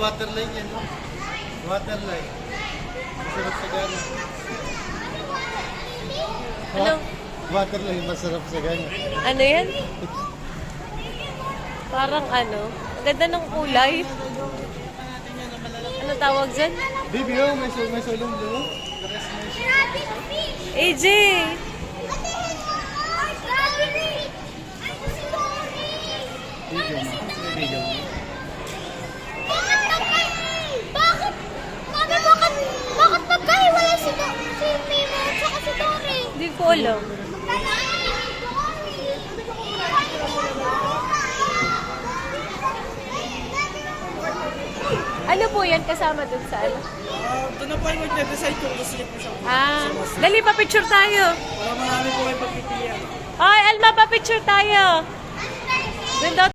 waterline yan. Waterline. Masarap sa gana. Ano? Waterline, masarap sa gana. Ano yan? Parang ano? Ang ganda ng kulay. Ano tawag dyan? Baby, oh, may sulong doon. AJ! Video mo. Video mo. Bakit nagkahiwalay si Mimo at saka si Tori? Hindi ko alam. Ano po yan kasama dun sa ano? Doon na po ay mag-decide kung gusto niyo po siya. Dali pa picture tayo. Para marami po ay pagpipilian. Ay, Alma pa picture tayo. Doon daw